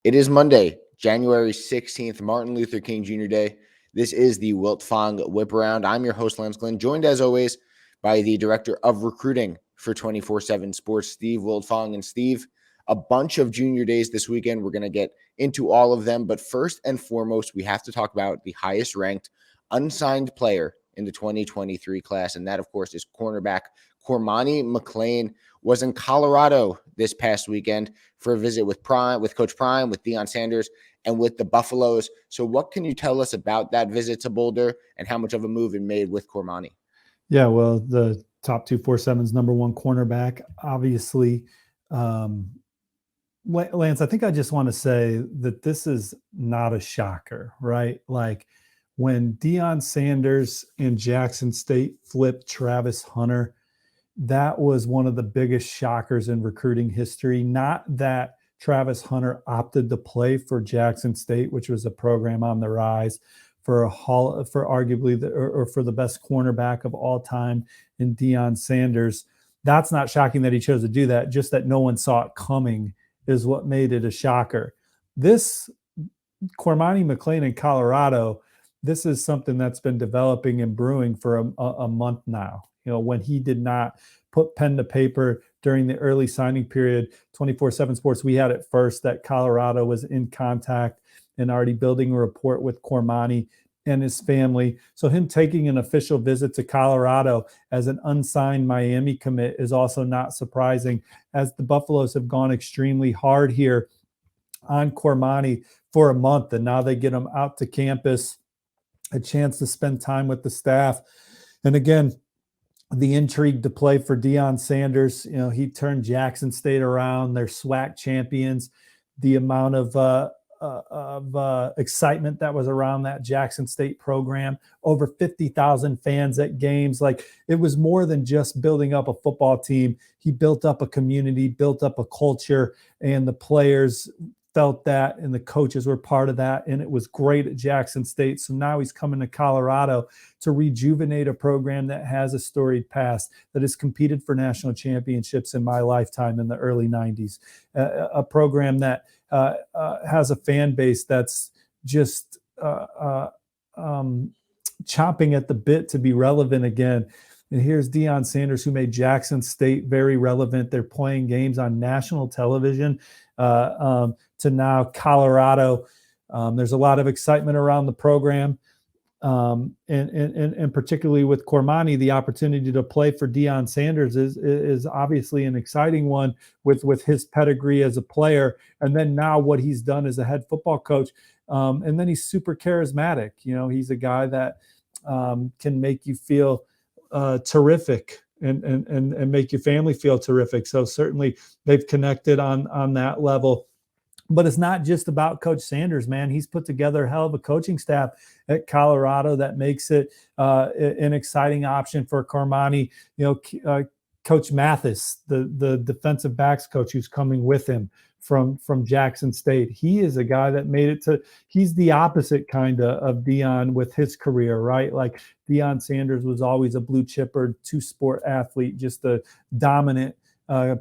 It is Monday, January 16th, Martin Luther King Jr. Day. This is the Wiltfong Whiparound. I'm your host, Lance Glenn, joined as always by the Director of Recruiting for 24/7 Sports, Steve Wiltfong. And Steve, a bunch of junior days this weekend. We're going to get into all of them. But first and foremost, we have to talk about the highest ranked unsigned player in the 2023 class. And that, of course, is cornerback Cormani McClain. Was in Colorado this past weekend for a visit with Coach Prime, with Deion Sanders, and with the Buffaloes. So what can you tell us about that visit to Boulder and how much of a move it made with Cormani? Yeah, well, the top 247's number one cornerback, obviously. Lance, I think I just want to say that this is not a shocker, right? Like when Deion Sanders and Jackson State flipped Travis Hunter, that was one of the biggest shockers in recruiting history. Not that Travis Hunter opted to play for Jackson State, which was a program on the rise for arguably for the best cornerback of all time in Deion Sanders. That's not shocking that he chose to do that. Just that no one saw it coming is what made it a shocker. This Cormani McClain in Colorado, this is something that's been developing and brewing for a month now. You know, when he did not put pen to paper during the early signing period, 24/7 Sports, we had it first that Colorado was in contact and already building a rapport with Cormani and his family. So him taking an official visit to Colorado as an unsigned Miami commit is also not surprising, as the Buffaloes have gone extremely hard here on Cormani for a month, and now they get him out to campus, a chance to spend time with the staff. And again, the intrigue to play for Deion Sanders. You know, he turned Jackson State around. They're SWAC champions. The amount of excitement that was around that Jackson State program, over 50,000 fans at games. Like, it was more than just building up a football team. He built up a community, built up a culture, and the players felt that, and the coaches were part of that, and it was great at Jackson State. So now he's coming to Colorado to rejuvenate a program that has a storied past, that has competed for national championships in my lifetime in the early 90s, a program that has a fan base that's just chomping at the bit to be relevant again. And here's Deion Sanders, who made Jackson State very relevant. They're playing games on national television. To now Colorado. There's a lot of excitement around the program. And particularly with Cormani, the opportunity to play for Deion Sanders is obviously an exciting one with his pedigree as a player. And then now what he's done as a head football coach. And then he's super charismatic. You know, he's a guy that can make you feel terrific and make your family feel terrific. So certainly they've connected on that level. But it's not just about Coach Sanders, man. He's put together a hell of a coaching staff at Colorado that makes it an exciting option for Cormani. You know, Coach Mathis, the defensive backs coach who's coming with him from Jackson State. He is a guy that made it to – he's the opposite kind of Deion with his career, right? Like, Deion Sanders was always a blue chipper, two-sport athlete, just a dominant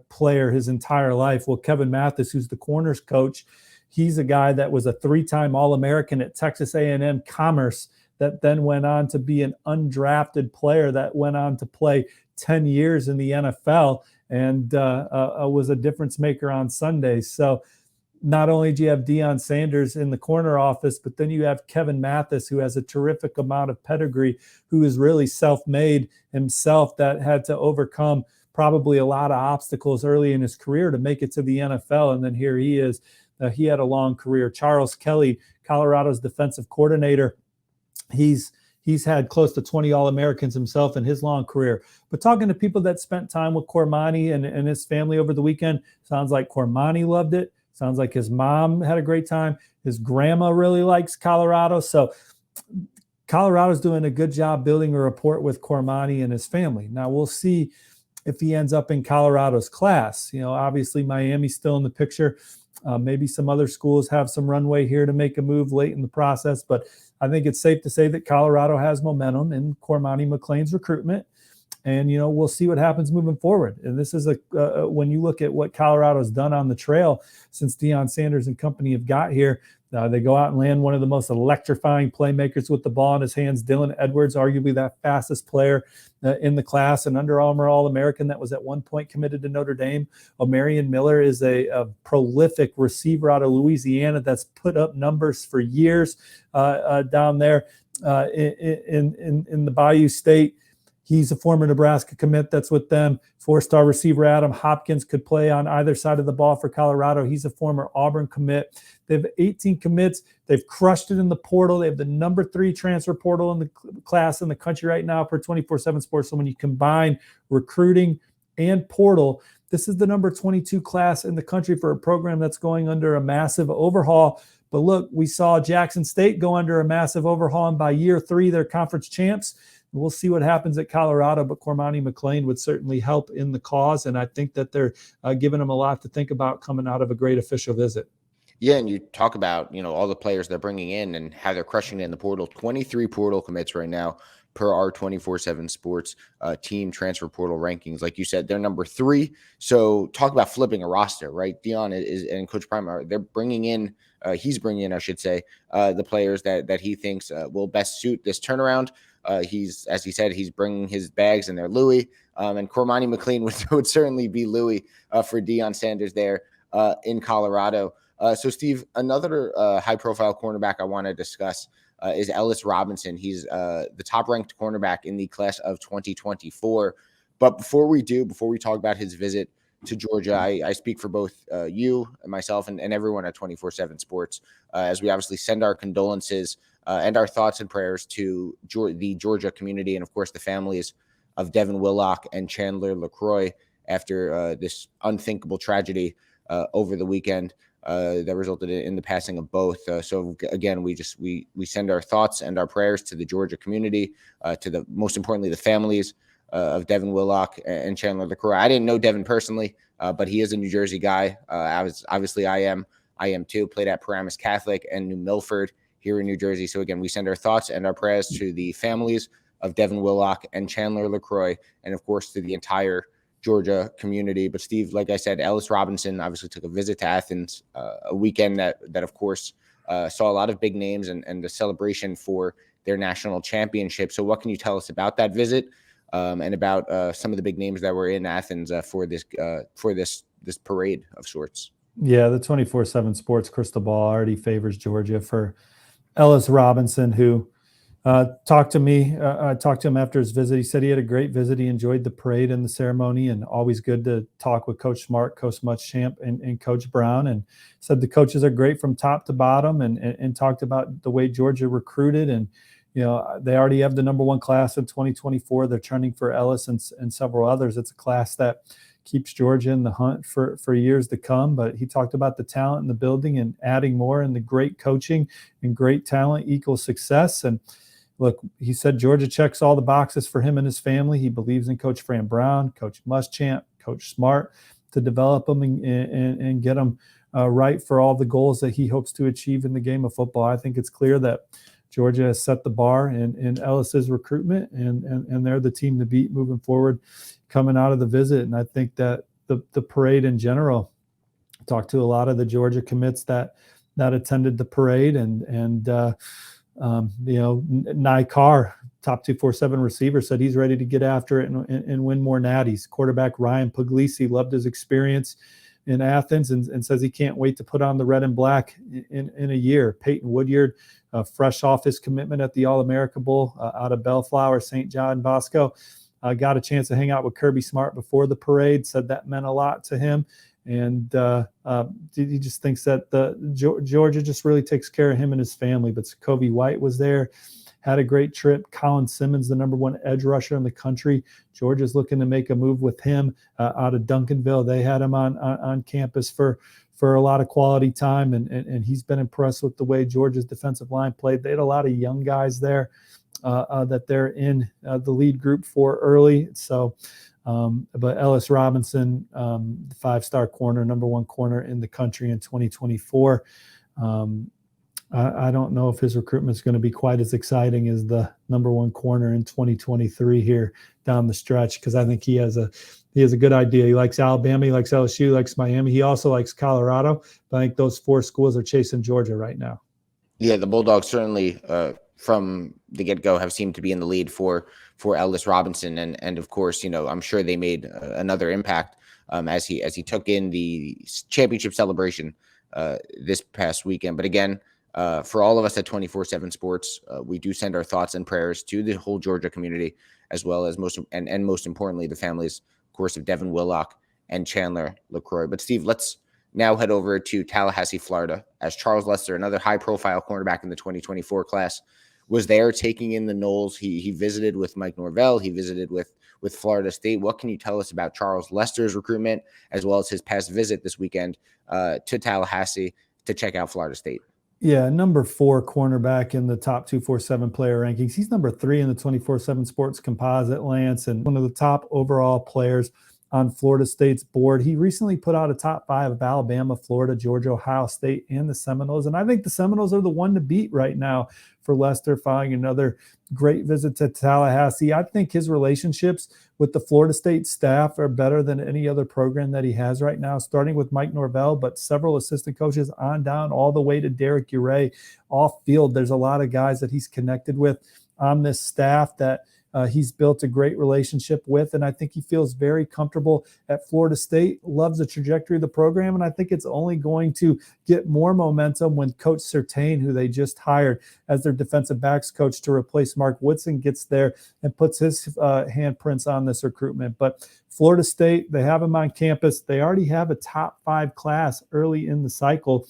player his entire life. Well, Kevin Mathis, who's the corners coach, he's a guy that was a three-time All-American at Texas A&M Commerce, that then went on to be an undrafted player that went on to play 10 years in the NFL and was a difference maker on Sundays. So not only do you have Deion Sanders in the corner office, but then you have Kevin Mathis, who has a terrific amount of pedigree, who is really self-made himself, that had to overcome probably a lot of obstacles early in his career to make it to the NFL. And then here he is. He had a long career. Charles Kelly, Colorado's defensive coordinator, he's had close to 20 All-Americans himself in his long career. But talking to people that spent time with Cormani and his family over the weekend, sounds like Cormani loved it. Sounds like his mom had a great time. His grandma really likes Colorado. So Colorado's doing a good job building a rapport with Cormani and his family. Now we'll see if he ends up in Colorado's class. You know, obviously Miami's still in the picture. Maybe some other schools have some runway here to make a move late in the process, but I think it's safe to say that Colorado has momentum in Cormani McClain's recruitment. And, we'll see what happens moving forward. And this is when you look at what Colorado's done on the trail since Deion Sanders and company have got here, they go out and land one of the most electrifying playmakers with the ball in his hands, Dylan Edwards, arguably that fastest player in the class, an Under Armour All-American that was at one point committed to Notre Dame. Omarion Miller is a prolific receiver out of Louisiana that's put up numbers for years down there in the Bayou State. He's a former Nebraska commit that's with them. 4-star receiver Adam Hopkins could play on either side of the ball for Colorado. He's a former Auburn commit. They have 18 commits. They've crushed it in the portal. They have the number 3 transfer portal in the class in the country right now per 24/7 Sports. So when you combine recruiting and portal, this is the number 22 class in the country for a program that's going under a massive overhaul. But look, we saw Jackson State go under a massive overhaul, and by year 3, they're conference champs. We'll see what happens at Colorado, but Cormani McClain would certainly help in the cause, and I think that they're giving them a lot to think about coming out of a great official visit. Yeah, and you talk about, all the players they're bringing in and how they're crushing it in the portal. 23 portal commits right now per our 24/7 Sports team transfer portal rankings. Like you said, they're number 3. So talk about flipping a roster, right? Deion and Coach Prime they're bringing in, he's bringing in, I should say, the players that he thinks will best suit this turnaround. He's, as he said, he's bringing his bags and they're Louis. And Cormani McClain would certainly be Louis for Deion Sanders there in Colorado. So, Steve, another high-profile cornerback I want to discuss is Ellis Robinson. He's the top-ranked cornerback in the class of 2024. But before we talk about his visit to Georgia, I speak for both you and myself and everyone at 24/7 Sports as we obviously send our condolences and our thoughts and prayers to the Georgia community and, of course, the families of Devin Willock and Chandler LaCroix after this unthinkable tragedy over the weekend that resulted in the passing of both. So again, we send our thoughts and our prayers to the Georgia community, to most importantly, the families of Devin Willock and Chandler LaCroix. I didn't know Devin personally, but he is a New Jersey guy. I am too. Played at Paramus Catholic and New Milford here in New Jersey. So again, we send our thoughts and our prayers to the families of Devin Willock and Chandler LaCroix, and of course to the entire Georgia community. But Steve, like I said, Ellis Robinson obviously took a visit to Athens, a weekend that of course saw a lot of big names and the celebration for their national championship. So what can you tell us about that visit and about some of the big names that were in Athens for this parade of sorts? Yeah, the 24/7 Sports crystal ball already favors Georgia for Ellis Robinson, who talked to me. I talked to him after his visit. He said he had a great visit. He enjoyed the parade and the ceremony, and always good to talk with Coach Smart, Coach Muschamp, and Coach Brown. And said the coaches are great from top to bottom, and talked about the way Georgia recruited. And they already have the number 1 class in 2024. They're trending for Ellis and several others. It's a class that keeps Georgia in the hunt for years to come. But he talked about the talent in the building and adding more, and the great coaching and great talent equals success. And look, he said Georgia checks all the boxes for him and his family. He believes in Coach Fran Brown, Coach Muschamp, Coach Smart to develop them and get them right for all the goals that he hopes to achieve in the game of football. I think it's clear that Georgia has set the bar in Ellis's recruitment, and they're the team to beat moving forward coming out of the visit. And I think that the parade in general, talked to a lot of the Georgia commits that attended the parade, and Nye Carr, top 247 receiver, said he's ready to get after it and win more natties. Quarterback Ryan Puglisi loved his experience in Athens and says he can't wait to put on the red and black in a year. Peyton Woodyard, fresh off his commitment at the All-America Bowl out of Bellflower, St. John Bosco, got a chance to hang out with Kirby Smart before the parade, said that meant a lot to him. And he just thinks that Georgia just really takes care of him and his family. But Kobe White was there, had a great trip. Colin Simmons, the number 1 edge rusher in the country. Georgia's looking to make a move with him out of Duncanville. They had him on campus for a lot of quality time, and he's been impressed with the way Georgia's defensive line played. They had a lot of young guys there that they're in the lead group for early. So, but Ellis Robinson, 5-star corner, number 1 corner in the country in 2024. I don't know if his recruitment is going to be quite as exciting as the number one corner in 2023 here down the stretch, because I think he has a good idea. He likes Alabama, he likes LSU, he likes Miami. He also likes Colorado. But I think those four schools are chasing Georgia right now. Yeah, the Bulldogs certainly from the get-go have seemed to be in the lead for Ellis Robinson, and of course, I'm sure they made another impact as he took in the championship celebration this past weekend. But again, for all of us at 24/7 Sports, we do send our thoughts and prayers to the whole Georgia community, as well as most importantly the families, of course, of Devin Willock and Chandler LaCroix. But Steve, let's now head over to Tallahassee, Florida, as Charles Lester, another high-profile cornerback in the 2024 class, was there taking in the Noles. He visited with Mike Norvell. He visited with Florida State. What can you tell us about Charles Lester's recruitment, as well as his past visit this weekend to Tallahassee to check out Florida State? Yeah, number 4 cornerback in the top 247 player rankings. He's number 3 in the 24/7 Sports composite, Lance, and one of the top overall players on Florida State's board. He recently put out a top 5 of Alabama, Florida, Georgia, Ohio State, and the Seminoles. And I think the Seminoles are the one to beat right now for Lester, following another great visit to Tallahassee. I think his relationships with the Florida State staff are better than any other program that he has right now, starting with Mike Norvell, but several assistant coaches on down all the way to Derek Uray. Off field, there's a lot of guys that he's connected with on this staff that he's built a great relationship with, and I think he feels very comfortable at Florida State, loves the trajectory of the program, and I think it's only going to get more momentum when Coach Surtain, who they just hired as their defensive backs coach to replace Mark Woodson, gets there and puts his handprints on this recruitment. But Florida State, they have him on campus. They already have a top 5 class early in the cycle,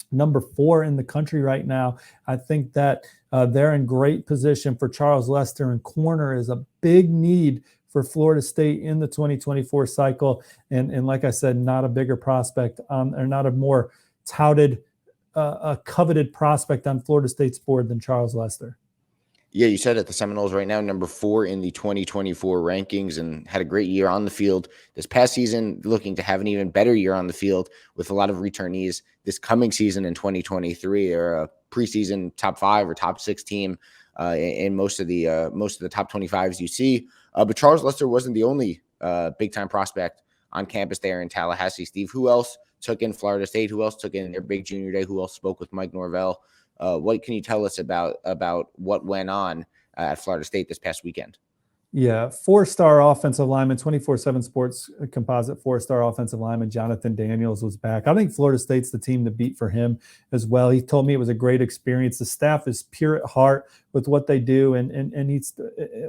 number 4 in the country right now. I think that they're in great position for Charles Lester, and corner is a big need for Florida State in the 2024 cycle. And like I said, not a bigger prospect or not a more touted, a coveted prospect on Florida State's board than Charles Lester. Yeah, you said it. The Seminoles right now, number 4 in the 2024 rankings, and had a great year on the field this past season, looking to have an even better year on the field with a lot of returnees this coming season in 2023, or a preseason top 5 or top 6 team in most of the top 25s you see. But Charles Lester wasn't the only big-time prospect on campus there in Tallahassee. Steve, who else took in Florida State? Who else took in their big junior day? Who else spoke with Mike Norvell? What can you tell us about what went on at Florida State this past weekend? Yeah, 4-star offensive lineman, 24/7 Sports composite 4-star offensive lineman Jonathan Daniels was back. I think Florida State's the team to beat for him as well. He told me it was a great experience. The staff is pure at heart with what they do, and he's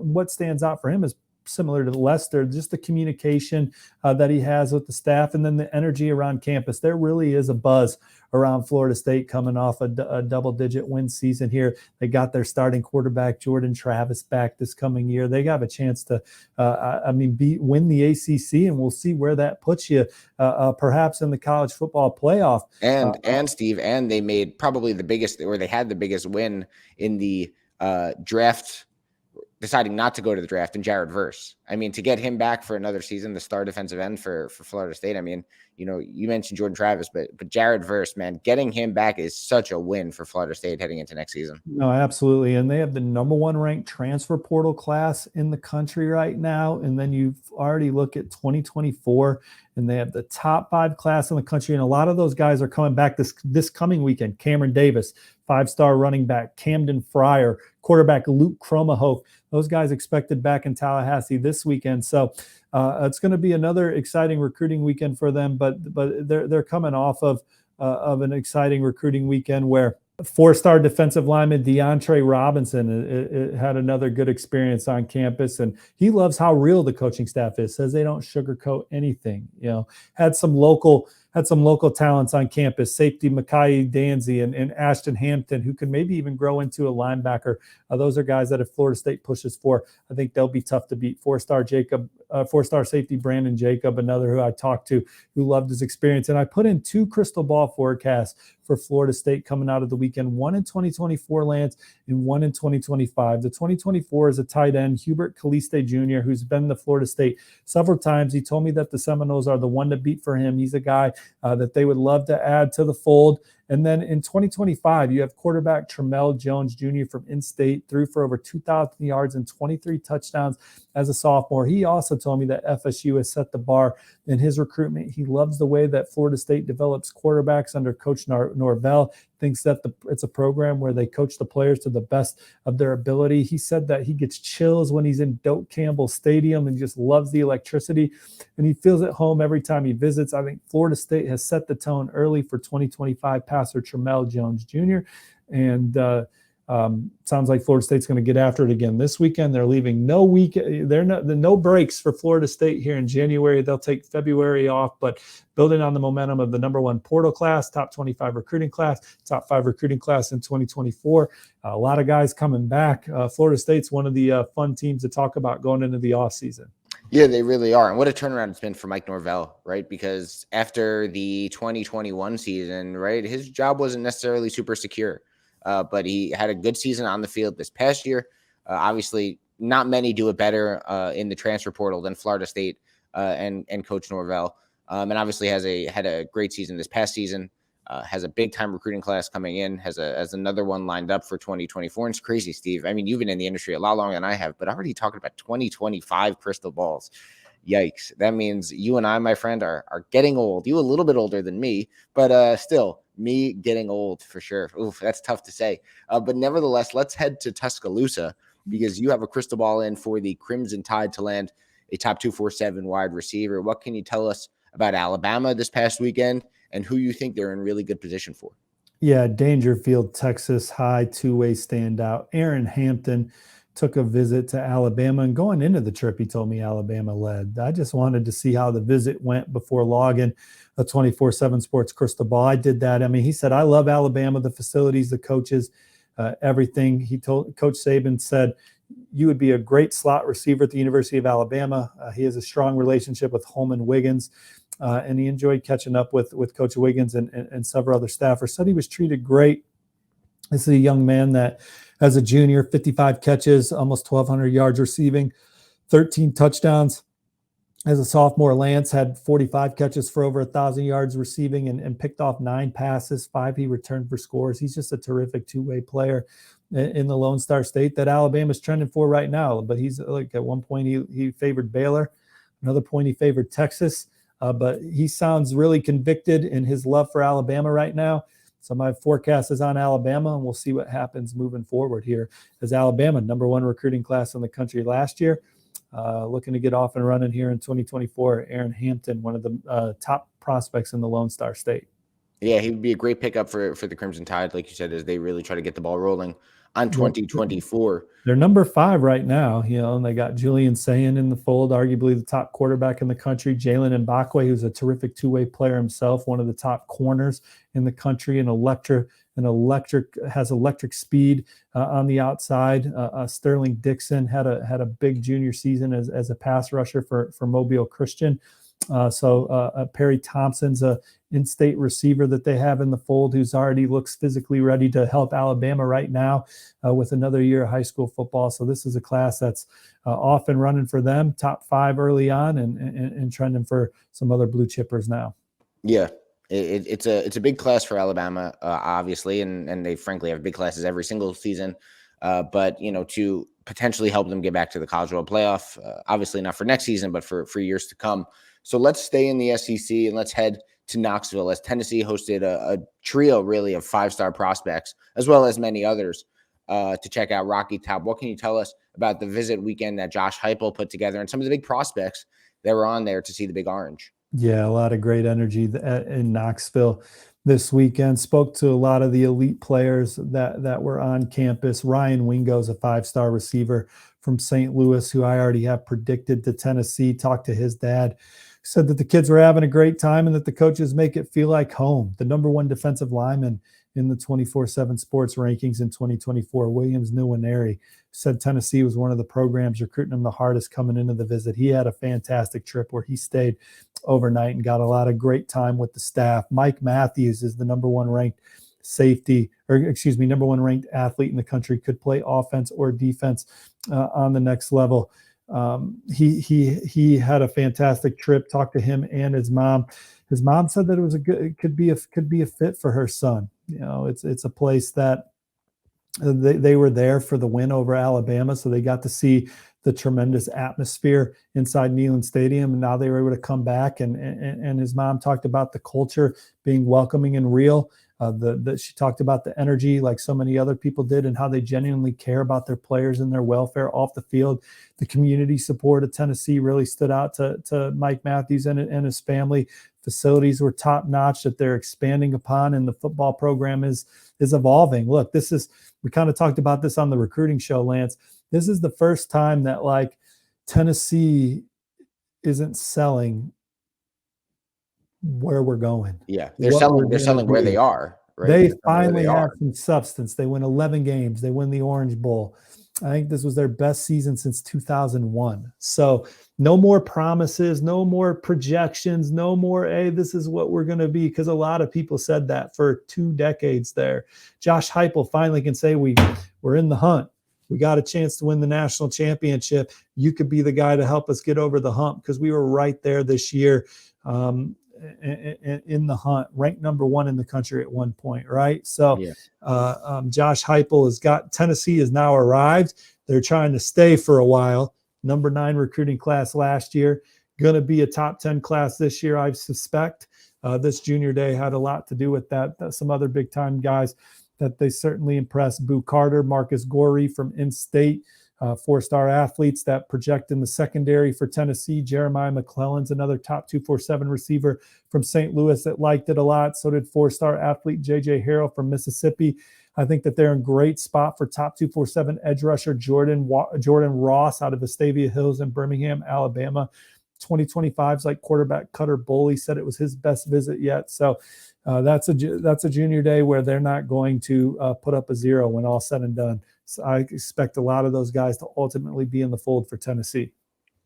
what stands out for him is similar to Lester, just the communication that he has with the staff, and then the energy around campus. There really is a buzz around Florida State coming off a double-digit win season here. They got their starting quarterback, Jordan Travis, back this coming year. They have a chance to, win the ACC, and we'll see where that puts you, perhaps in the college football playoff. And Steve, and they made probably the biggest, or they had the biggest win in the draft, deciding not to go to the draft, in Jared Verse. I mean, to get him back for another season, the star defensive end for Florida State. I mean, you mentioned Jordan Travis, but Jared Verse, man, getting him back is such a win for Florida State heading into next season. No, absolutely. And they have the number 1 ranked transfer portal class in the country right now. And then you already look at 2024, and they have the top 5 class in the country. And a lot of those guys are coming back this coming weekend. Cameron Davis, 5-star running back, Camden Fryer, quarterback Luke Cromahoke. Those guys expected back in Tallahassee this weekend. So it's going to be another exciting recruiting weekend for them. But they're coming off of an exciting recruiting weekend where 4-star defensive lineman Deion Robinson had another good experience on campus, and he loves how real the coaching staff is. Says they don't sugarcoat anything. Had some local talents on campus, safety Mekhi Danzy and Ashton Hampton, who could maybe even grow into a linebacker. Those are guys that if Florida State pushes for, I think they'll be tough to beat. 4-star safety Brandon Jacob, another who I talked to, who loved his experience. And I put in 2 crystal ball forecasts for Florida State coming out of the weekend, one in 2024, Lance, and one in 2025. The 2024 is a tight end, Hubert Caliste Jr., who's been to Florida State several times. He told me that the Seminoles are the one to beat for him. He's a guy that they would love to add to the fold. And then in 2025, you have quarterback Tramell Jones Jr. from in-state, threw for over 2,000 yards and 23 touchdowns as a sophomore. He also told me that FSU has set the bar in his recruitment. He loves the way that Florida State develops quarterbacks under Coach Norvell, thinks that it's a program where they coach the players to the best of their ability. He said that he gets chills when he's in Doak Campbell Stadium and just loves the electricity, and he feels at home every time he visits. I think Florida State has set the tone early for 2025 passer Tramell Jones Jr., and sounds like Florida State's going to get after it again this weekend. They're leaving no breaks for Florida State here in January. They'll take February off, but building on the momentum of the number one portal class, top 25 recruiting class, top 5 recruiting class in 2024. A lot of guys coming back. Florida State's one of the fun teams to talk about going into the offseason. Yeah, they really are. And what a turnaround it's been for Mike Norvell, right? Because after the 2021 season, right, his job wasn't necessarily super secure. But he had a good season on the field this past year. Obviously, not many do it better in the transfer portal than Florida State and Coach Norvell. And obviously had a great season this past season. Has a big time recruiting class coming in. Has another one lined up for 2024. And it's crazy, Steve. I mean, you've been in the industry a lot longer than I have, but already talking about 2025 crystal balls. Yikes! That means you and I, my friend, are getting old. You a little bit older than me, but still. Me getting old for sure. Oof, that's tough to say. But nevertheless, let's head to Tuscaloosa because you have a crystal ball in for the Crimson Tide to land a top 247 wide receiver. What can you tell us about Alabama this past weekend and who you think they're in really good position for? Yeah, Dangerfield, Texas, high two-way standout. Aaron Hampton took a visit to Alabama, and going into the trip, he told me Alabama led. I just wanted to see how the visit went before logging a 24/7 Sports crystal ball. I did that. I mean, he said, I love Alabama, the facilities, the coaches, everything. He told Coach Saban said, you would be a great slot receiver at the University of Alabama. He has a strong relationship with Holman Wiggins, and he enjoyed catching up with Coach Wiggins and several other staffers. Said he was treated great. This is a young man that, as a junior, 55 catches, almost 1,200 yards receiving, 13 touchdowns. As a sophomore, Lance had 45 catches for over 1,000 yards receiving and picked off 9 passes, 5 he returned for scores. He's just a terrific two-way player in the Lone Star State that Alabama's trending for right now. But he's like, at one point he favored Baylor, another point he favored Texas. But he sounds really convicted in his love for Alabama right now. So my forecast is on Alabama, and we'll see what happens moving forward here. As Alabama, number 1 recruiting class in the country last year, looking to get off and running here in 2024. Aaron Hampton, one of the top prospects in the Lone Star State. Yeah, he would be a great pickup for the Crimson Tide, like you said, as they really try to get the ball rolling on 2024. They're number 5 right now, and they got Julian Sayin in the fold, arguably the top quarterback in the country. Jalen Mbakwe, who's a terrific two-way player himself, one of the top corners in the country, has electric speed on the outside. Sterling Dixon had a big junior season as a pass rusher for Mobile Christian. Perry Thompson's a in-state receiver that they have in the fold who's already looks physically ready to help Alabama right now with another year of high school football. So this is a class that's off and running for them, top 5 early on and trending for some other blue chippers now. Yeah, it's a big class for Alabama, obviously, and they frankly have big classes every single season. But to potentially help them get back to the College World Playoff, obviously not for next season, but for years to come. So let's stay in the SEC and let's head to Knoxville as Tennessee hosted a trio really of 5-star prospects, as well as many others, to check out Rocky Top. What can you tell us about the visit weekend that Josh Heupel put together and some of the big prospects that were on there to see the Big Orange? Yeah, a lot of great energy in Knoxville this weekend. Spoke to a lot of the elite players that were on campus. Ryan Wingo's a 5-star receiver from St. Louis, who I already have predicted to Tennessee. Talked to his dad. Said that the kids were having a great time and that the coaches make it feel like home. The number 1 defensive lineman in the 24/7 Sports rankings in 2024, Williams Nwaneri, said Tennessee was one of the programs recruiting him the hardest coming into the visit. He had a fantastic trip where he stayed overnight and got a lot of great time with the staff. Mike Matthews is the number 1 ranked number 1 ranked athlete in the country, could play offense or defense on the next level. He had a fantastic trip. Talked to him and his mom. His mom said that it could be a fit for her son. It's a place that they were there for the win over Alabama, so they got to see the tremendous atmosphere inside Neyland Stadium, and now they were able to come back. And his mom talked about the culture being welcoming and real. She talked about the energy, like so many other people did, and how they genuinely care about their players and their welfare off the field. The community support of Tennessee really stood out to Mike Matthews and his family. Facilities were top notch that they're expanding upon, and the football program is evolving. Look, we kind of talked about this on the recruiting show, Lance. This is the first time that like Tennessee isn't selling where we're going. Yeah, they're selling where they are. Right? They finally have some substance. They win 11 games. They win the Orange Bowl. I think this was their best season since 2001. So no more promises, no more projections, no more, hey, this is what we're going to be, because a lot of people said that for 2 decades there. Josh Heupel finally can say we're in the hunt. We got a chance to win the national championship. You could be the guy to help us get over the hump, because we were right there this year in the hunt, ranked number 1 in the country at one point, right? So Josh Heupel has got Tennessee has now arrived. They're trying to stay for a while. Number 9 recruiting class last year, going to be a top 10 class this year, I suspect. This junior day had a lot to do with that. Some other big time guys that they certainly impressed. Boo Carter, Marcus Gorey from in-state, 4-star athletes that project in the secondary for Tennessee. Jeremiah McClellan's another top 247 receiver from St. Louis that liked it a lot. So did 4-star athlete J.J. Harrell from Mississippi. I think that they're in great spot for top 247 edge rusher Jordan Ross out of Vestavia Hills in Birmingham, Alabama. 2025's like quarterback Cutter Boley said it was his best visit yet. So that's a junior day where they're not going to put up a 0 when all said and done. So I expect a lot of those guys to ultimately be in the fold for Tennessee.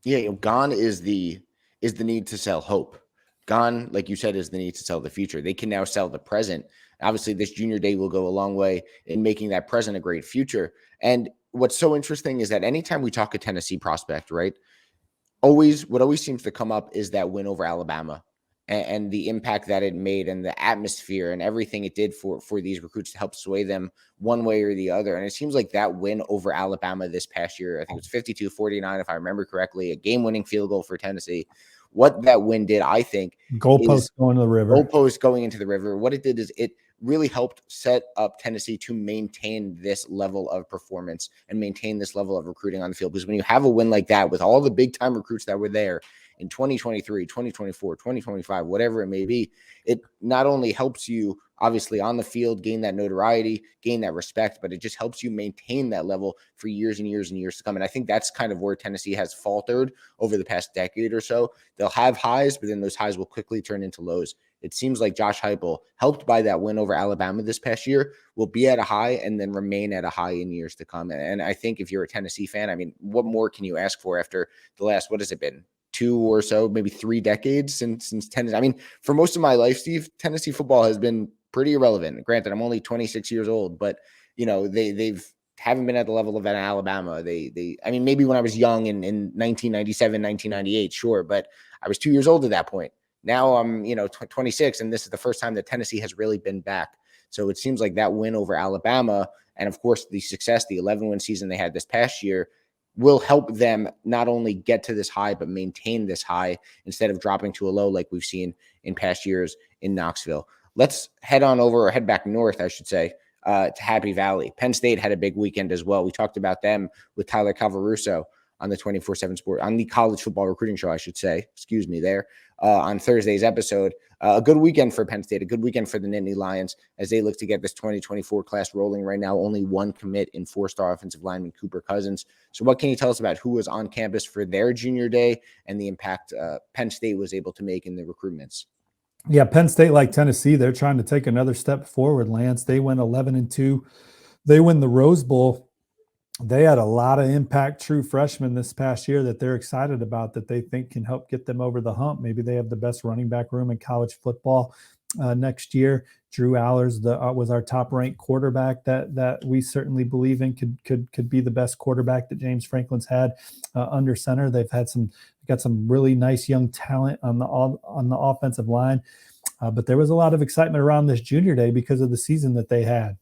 Yeah, gone is the need to sell hope. Gone, like you said, is the need to sell the future. They can now sell the present. Obviously, this junior day will go a long way in making that present a great future. And what's so interesting is that anytime we talk a Tennessee prospect, right, what always seems to come up is that win over Alabama and the impact that it made and the atmosphere and everything it did for these recruits to help sway them one way or the other. And it seems like that win over Alabama this past year, I think it was 52-49, if I remember correctly, a game-winning field goal for Tennessee. What that win did, I think, goalpost going to the river. Goalpost going into the river. What it did is it really helped set up Tennessee to maintain this level of performance and maintain this level of recruiting on the field. Because when you have a win like that with all the big-time recruits that were there in 2023, 2024, 2025, whatever it may be, it not only helps you obviously on the field gain that notoriety, gain that respect, but it just helps you maintain that level for years and years and years to come. And I think that's kind of where Tennessee has faltered over the past decade or so. They'll have highs, but then those highs will quickly turn into lows. It seems like Josh Heupel, helped by that win over Alabama this past year, will be at a high and then remain at a high in years to come. And I think if you're a Tennessee fan, I mean, what more can you ask for after the last, what has it been, 2 or so, maybe 3 decades since Tennessee? I mean, for most of my life, Steve, Tennessee football has been pretty irrelevant. Granted, I'm only 26 years old, but you know, they've haven't been at the level of Alabama. I mean, maybe when I was young in 1997, 1998, sure, but I was 2 years old at that point. Now I'm, 26, and this is the first time that Tennessee has really been back. So it seems like that win over Alabama, and of course the success, the 11-win season they had this past year, will help them not only get to this high, but maintain this high instead of dropping to a low like we've seen in past years in Knoxville. Let's head back north, I should say, to Happy Valley. Penn State had a big weekend as well. We talked about them with Tyler Calvaruso on the 24/7 Sport, on the college football recruiting show, I should say, on Thursday's episode. A good weekend for Penn State, a good weekend for the Nittany Lions as they look to get this 2024 class rolling right now. Only one commit in 4-star offensive lineman Cooper Cousins. So what can you tell us about who was on campus for their junior day and the impact Penn State was able to make in the recruitments? Yeah, Penn State, like Tennessee, they're trying to take another step forward, Lance. They went 11-2. They win the Rose Bowl. They had a lot of impact true freshmen this past year that they're excited about, that they think can help get them over the hump. Maybe they have the best running back room in college football next year. Drew Allers was our top-ranked quarterback that we certainly believe in could be the best quarterback that James Franklin's had under center. They've got some really nice young talent on the offensive line. But there was a lot of excitement around this junior day because of the season that they had.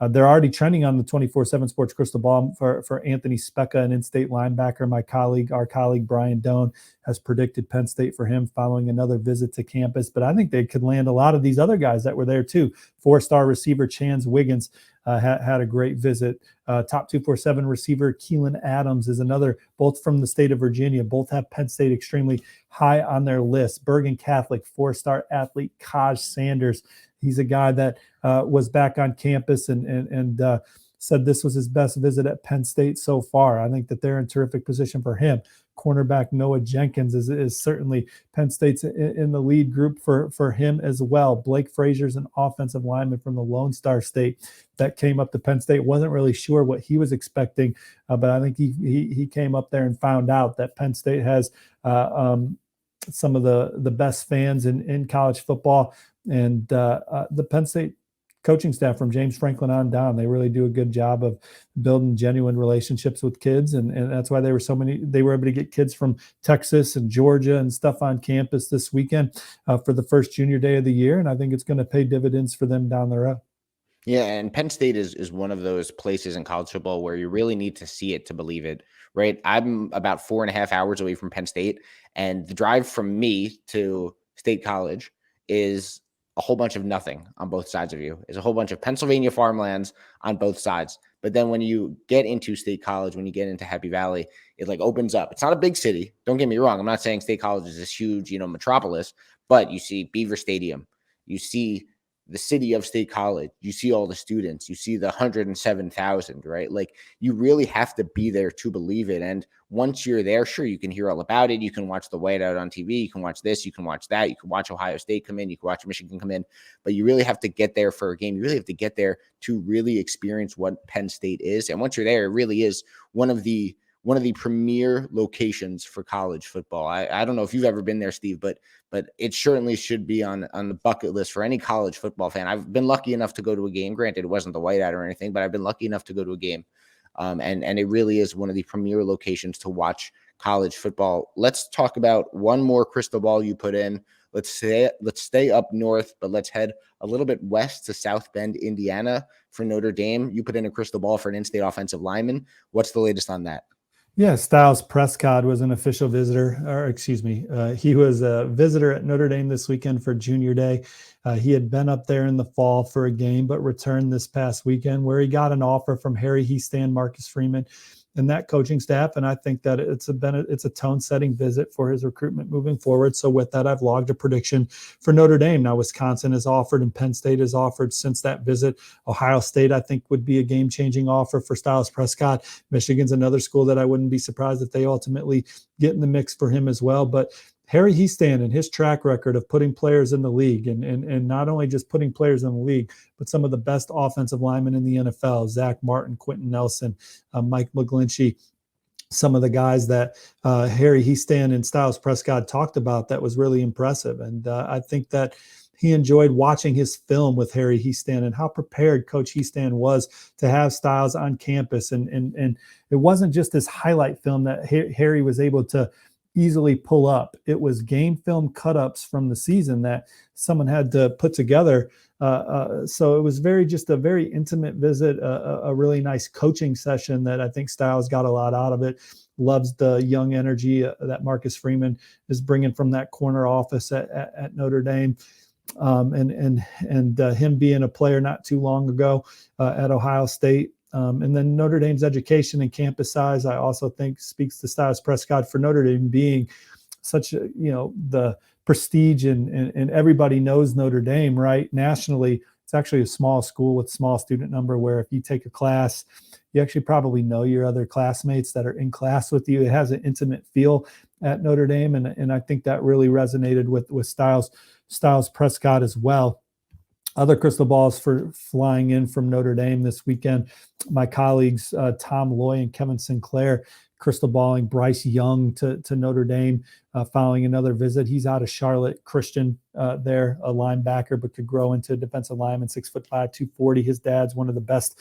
They're already trending on the 24/7 Sports Crystal Ball for Anthony Specca, an in-state linebacker. Our colleague Brian Doan has predicted Penn State for him following another visit to campus. But I think they could land a lot of these other guys that were there too. 4-star receiver Chance Wiggins had a great visit. Top 247 receiver Keelan Adams is another, both from the state of Virginia. Both have Penn State extremely high on their list. Bergen Catholic 4-star athlete Kaj Sanders. He's a guy that was back on campus and said this was his best visit at Penn State so far. I think that they're in terrific position for him. Cornerback Noah Jenkins is certainly Penn State's in the lead group for him as well. Blake Frazier's an offensive lineman from the Lone Star State that came up to Penn State. Wasn't really sure what he was expecting, but I think he came up there and found out that Penn State has some of the best fans in college football. And the Penn State coaching staff from James Franklin on down, they really do a good job of building genuine relationships with kids. And that's why they were able to get kids from Texas and Georgia and stuff on campus this weekend for the first junior day of the year. And I think it's going to pay dividends for them down the road. Yeah, and Penn State is one of those places in college football where you really need to see it to believe it, right? I'm about 4.5 hours away from Penn State, and the drive from me to State College is a whole bunch of nothing on both sides of you. It's a whole bunch of Pennsylvania farmlands on both sides. But then when you get into State College, when you get into Happy Valley, it like opens up. It's not a big city. Don't get me wrong. I'm not saying State College is this huge, metropolis, but you see Beaver Stadium. You see the city of State College, you see all the students, you see the 107,000, right? Like you really have to be there to believe it. And once you're there, sure, you can hear all about it. You can watch the whiteout on TV. You can watch this, you can watch that. You can watch Ohio State come in. You can watch Michigan come in, but you really have to get there for a game. You really have to get there to really experience what Penn State is. And once you're there, it really is one of the premier locations for college football. I don't know if you've ever been there, Steve, but it certainly should be on the bucket list for any college football fan. I've been lucky enough to go to a game. Granted, it wasn't the whiteout or anything, but I've been lucky enough to go to a game. And it really is one of the premier locations to watch college football. Let's talk about one more crystal ball you put in. Let's stay up north, but let's head a little bit west to South Bend, Indiana for Notre Dame. You put in a crystal ball for an in-state offensive lineman. What's the latest on that? Yeah, Styles Prescott was an official visitor, he was a visitor at Notre Dame this weekend for junior day. He had been up there in the fall for a game, but returned this past weekend where he got an offer from Harry Hiestand, Marcus Freeman, and that coaching staff. And I think that it's a tone-setting visit for his recruitment moving forward. So with that, I've logged a prediction for Notre Dame. Now, Wisconsin has offered and Penn State has offered since that visit. Ohio State, I think, would be a game-changing offer for Styles Prescott. Michigan's another school that I wouldn't be surprised if they ultimately get in the mix for him as well. But Harry Hiestand and his track record of putting players in the league and not only just putting players in the league, but some of the best offensive linemen in the NFL, Zach Martin, Quentin Nelson, Mike McGlinchey, some of the guys that Harry Hiestand and Styles Prescott talked about, that was really impressive. And I think that he enjoyed watching his film with Harry Hiestand and how prepared Coach Hiestand was to have Styles on campus. And it wasn't just this highlight film that Harry was able to easily pull up. It was game film cut-ups from the season that someone had to put together. So it was just a very intimate visit, a really nice coaching session that I think Styles got a lot out of it. Loves the young energy that Marcus Freeman is bringing from that corner office at Notre Dame. And him being a player not too long ago at Ohio State. And then Notre Dame's education and campus size, I also think speaks to Styles Prescott for Notre Dame being such the prestige and everybody knows Notre Dame, right? Nationally, it's actually a small school with small student number where if you take a class, you actually probably know your other classmates that are in class with you. It has an intimate feel at Notre Dame. And I think that really resonated with Styles Prescott as well. Other crystal balls for flying in from Notre Dame this weekend. My colleagues, Tom Loy and Kevin Sinclair, crystal balling Bryce Young to Notre Dame. following another visit. He's out of Charlotte Christian there, a linebacker, but could grow into a defensive lineman, 6'5", 240. His dad's one of the best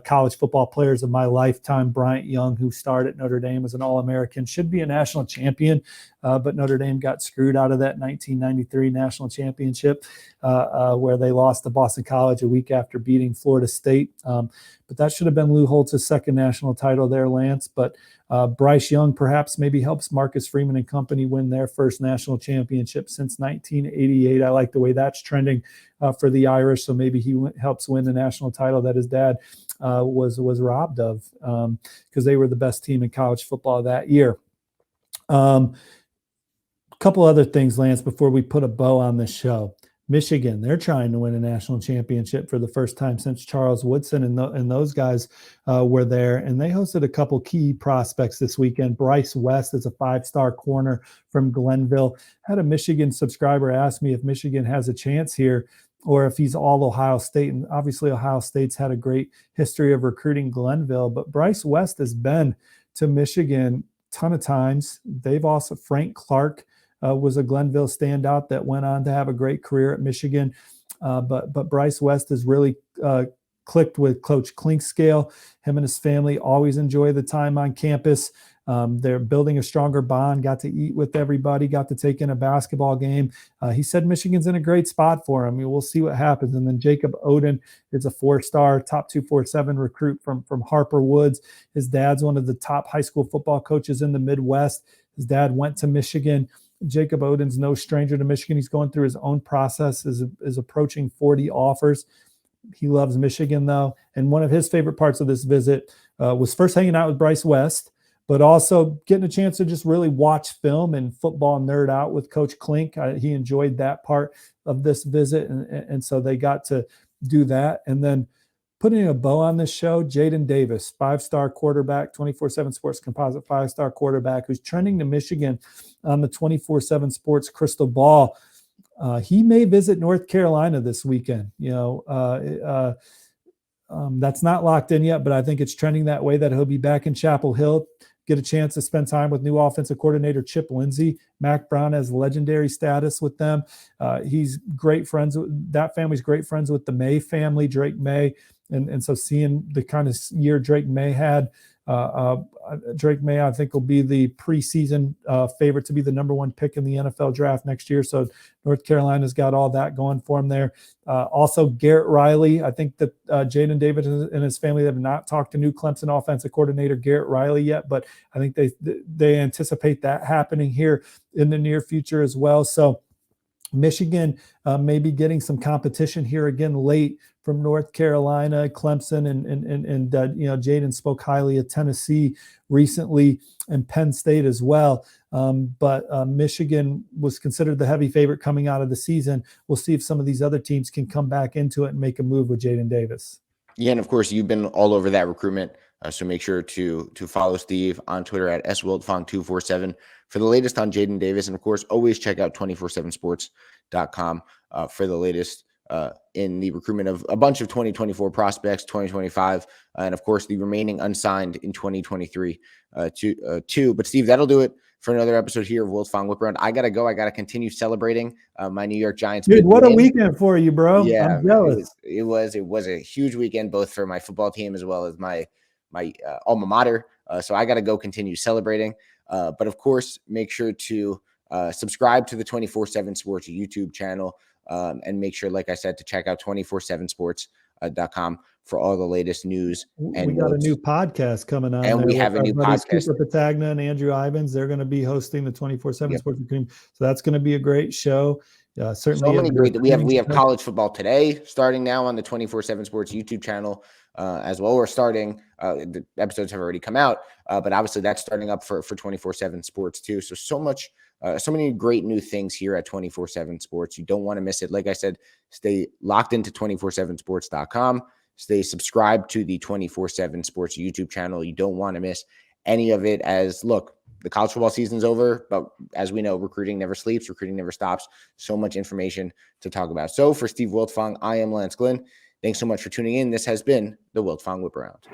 college football players of my lifetime, Bryant Young, who starred at Notre Dame as an All-American, should be a national champion, but Notre Dame got screwed out of that 1993 national championship where they lost to Boston College a week after beating Florida State. But that should have been Lou Holtz's second national title there, Lance. But Bryce Young perhaps maybe helps Marcus Freeman and company win their first national championship since 1988. I like the way that's trending for the Irish. So maybe he helps win the national title that his dad was robbed of because they were the best team in college football that year. Couple other things, Lance, before we put a bow on this show. Michigan, they're trying to win a national championship for the first time since Charles Woodson and those guys were there. And they hosted a couple key prospects this weekend. Bryce West is a 5-star corner from Glenville. Had a Michigan subscriber ask me if Michigan has a chance here or if he's all Ohio State. And obviously Ohio State's had a great history of recruiting Glenville, but Bryce West has been to Michigan a ton of times. They've also, Frank Clark was a Glenville standout that went on to have a great career at Michigan. But Bryce West has really clicked with Coach Clinkscale. Him and his family always enjoy the time on campus. They're building a stronger bond, got to eat with everybody, got to take in a basketball game. He said Michigan's in a great spot for him. We'll see what happens. And then Jacob Oden is a 4-star, top 247 recruit from Harper Woods. His dad's one of the top high school football coaches in the Midwest. His dad went to Michigan. Jacob Oden's no stranger to Michigan. He's going through his own process, is approaching 40 offers. He loves Michigan, though. And one of his favorite parts of this visit was first hanging out with Bryce West, but also getting a chance to just really watch film and football nerd out with Coach Klink. He enjoyed that part of this visit, and so they got to do that. And then putting a bow on this show, Jaden Davis, 5-star quarterback, 24/7 Sports Composite 5-star quarterback, who's trending to Michigan on the 24/7 Sports crystal ball. He may visit North Carolina this weekend. That's not locked in yet, but I think it's trending that way, that he'll be back in Chapel Hill, get a chance to spend time with new offensive coordinator Chip Lindsey. Mac Brown has legendary status with them. He's great friends. That family's great friends with the May family, Drake May. And so seeing the kind of year Drake May had, Drake May, I think, will be the preseason favorite to be the number 1 pick in the NFL draft next year. So North Carolina's got all that going for him there. Also, Garrett Riley. I think that Jaden Davis and his family have not talked to new Clemson offensive coordinator Garrett Riley yet, but I think they anticipate that happening here in the near future as well. So Michigan may be getting some competition here again late from North Carolina, Clemson, and Jaden spoke highly of Tennessee recently and Penn State as well. But Michigan was considered the heavy favorite coming out of the season. We'll see if some of these other teams can come back into it and make a move with Jaden Davis. Yeah, and of course, you've been all over that recruitment. So make sure to follow Steve on Twitter at SWiltfong247 for the latest on Jaden Davis. And of course, always check out 247sports.com for the latest in the recruitment of a bunch of 2024 prospects, 2025, and of course, the remaining unsigned in 2023 too. But Steve, that'll do it for another episode here of Wiltfong Whiparound. I got to go. I got to continue celebrating my New York Giants. Dude, what a weekend for you, bro. Yeah, I'm jealous. It was a huge weekend, both for my football team as well as my alma mater. So I got to go continue celebrating. But of course, make sure to subscribe to the 24/7 Sports YouTube channel. And make sure, like I said, to check out 247sports.com for all the latest news. And we got a new podcast coming on. And we have a new podcast. Cooper Patagna and Andrew Ivins. They're going to be hosting the 24/7 Sports team. So that's going to be a great show. Certainly, so many great. We have college football today starting now on the 24/7 Sports YouTube channel as well. We're starting. The episodes have already come out, but obviously that's starting up for 24/7 Sports too. So many great new things here at 24/7 Sports. You don't want to miss it. Like I said, stay locked into 247sports.com. Stay subscribed to the 24/7 Sports YouTube channel. You don't want to miss any of it. As look, the college football season's over, but as we know, recruiting never sleeps, recruiting never stops. So much information to talk about. So for Steve Wiltfong, I am Lance Glynn. Thanks so much for tuning in. This has been the Wiltfong Whiparound.